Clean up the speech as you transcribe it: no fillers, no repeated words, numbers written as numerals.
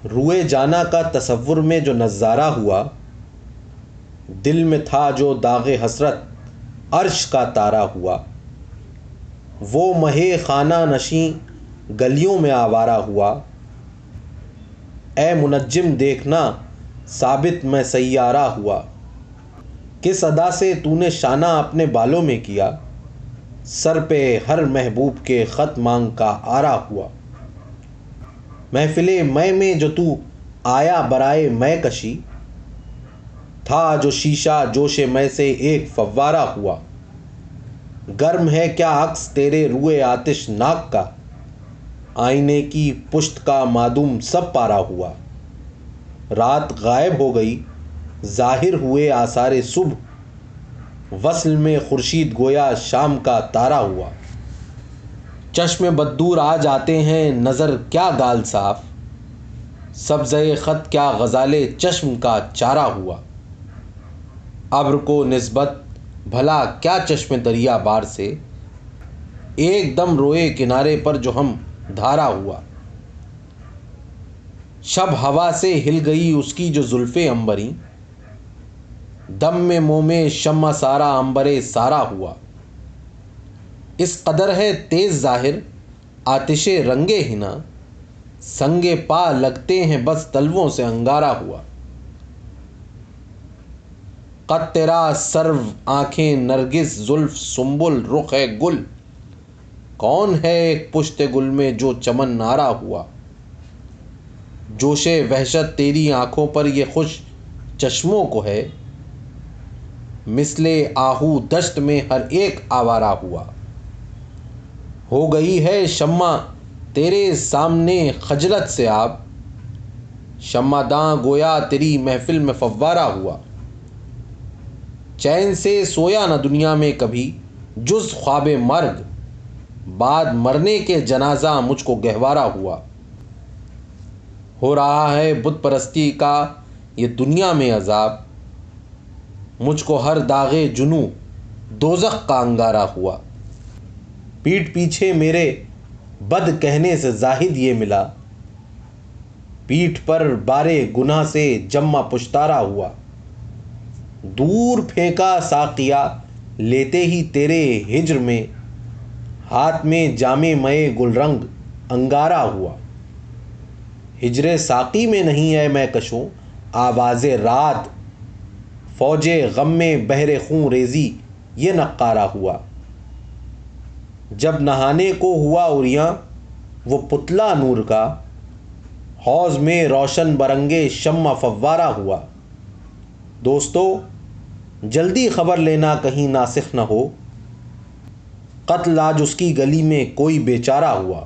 روئے جانا کا تصور میں جو نظارہ ہوا، دل میں تھا جو داغ حسرت عرش کا تارا ہوا۔ وہ مہے خانہ نشیں گلیوں میں آوارہ ہوا، اے منجم دیکھنا ثابت میں سیارہ ہوا۔ کس ادا سے تو نے شانہ اپنے بالوں میں کیا، سر پہ ہر محبوب کے خط مانگ کا آرا ہوا۔ محفل میں جو تو آیا برائے میں کشی، تھا جو شیشہ جوش میں سے ایک فوارہ ہوا۔ گرم ہے کیا عکس تیرے روئے آتش ناک کا، آئینے کی پشت کا معدوم سب پارا ہوا۔ رات غائب ہو گئی ظاہر ہوئے آثار صبح، وصل میں خورشید گویا شام کا تارا ہوا۔ چشم بددور آج آتے ہیں نظر کیا گال صاف، سبزۂ خط کیا غزال چشم کا چارہ ہوا۔ ابر کو نسبت بھلا کیا چشم دریا بار سے، ایک دم روئے کنارے پر جو ہم دھارا ہوا۔ شب ہوا سے ہل گئی اس کی جو زلفیں عنبریں، دم میں موم شمع سارا عنبر سارا ہوا۔ اس قدر ہے تیز ظاہر آتش رنگ حنا، سنگ پا لگتے ہیں بس تلووں سے انگارہ ہوا۔ قد تیرا سرو آنکھیں نرگس زلف سنبل رخ ہے گل، کون ہے ایک پشت گل میں جو چمن نارا ہوا۔ جوش وحشت تیری آنکھوں پر یہ خوش چشموں کو ہے، مثل آہو دشت میں ہر ایک آوارہ ہوا۔ ہو گئی ہے شمع تیرے سامنے خجلت سے آب، شمع داں گویا تیری محفل میں فوارہ ہوا۔ چین سے سویا نہ دنیا میں کبھی جز خواب مرگ، بعد مرنے کے جنازہ مجھ کو گہوارہ ہوا۔ ہو رہا ہے بت پرستی کا یہ دنیا میں عذاب، مجھ کو ہر داغ جنوں دوزخ کا انگارہ ہوا۔ پیٹھ پیچھے میرے بد کہنے سے زاہد یہ ملا، پیٹھ پر بارے گناہ سے جمع پشتارا ہوا۔ دور پھینکا ساقیہ لیتے ہی تیرے ہجر میں، ہاتھ میں جام مے گل رنگ انگارہ ہوا۔ ہجر ساقی میں نہیں ہے میں کشوں آواز رعد، فوج غم میں بحر خون ریزی یہ نقارہ ہوا۔ جب نہانے کو ہوا عریاں وہ پتلا نور کا، حوض میں روشن برنگے شمع فوارہ ہوا۔ دوستو جلدی خبر لینا کہیں ناسخ نہ ہو، قتل آج اس کی گلی میں کوئی بیچارہ ہوا۔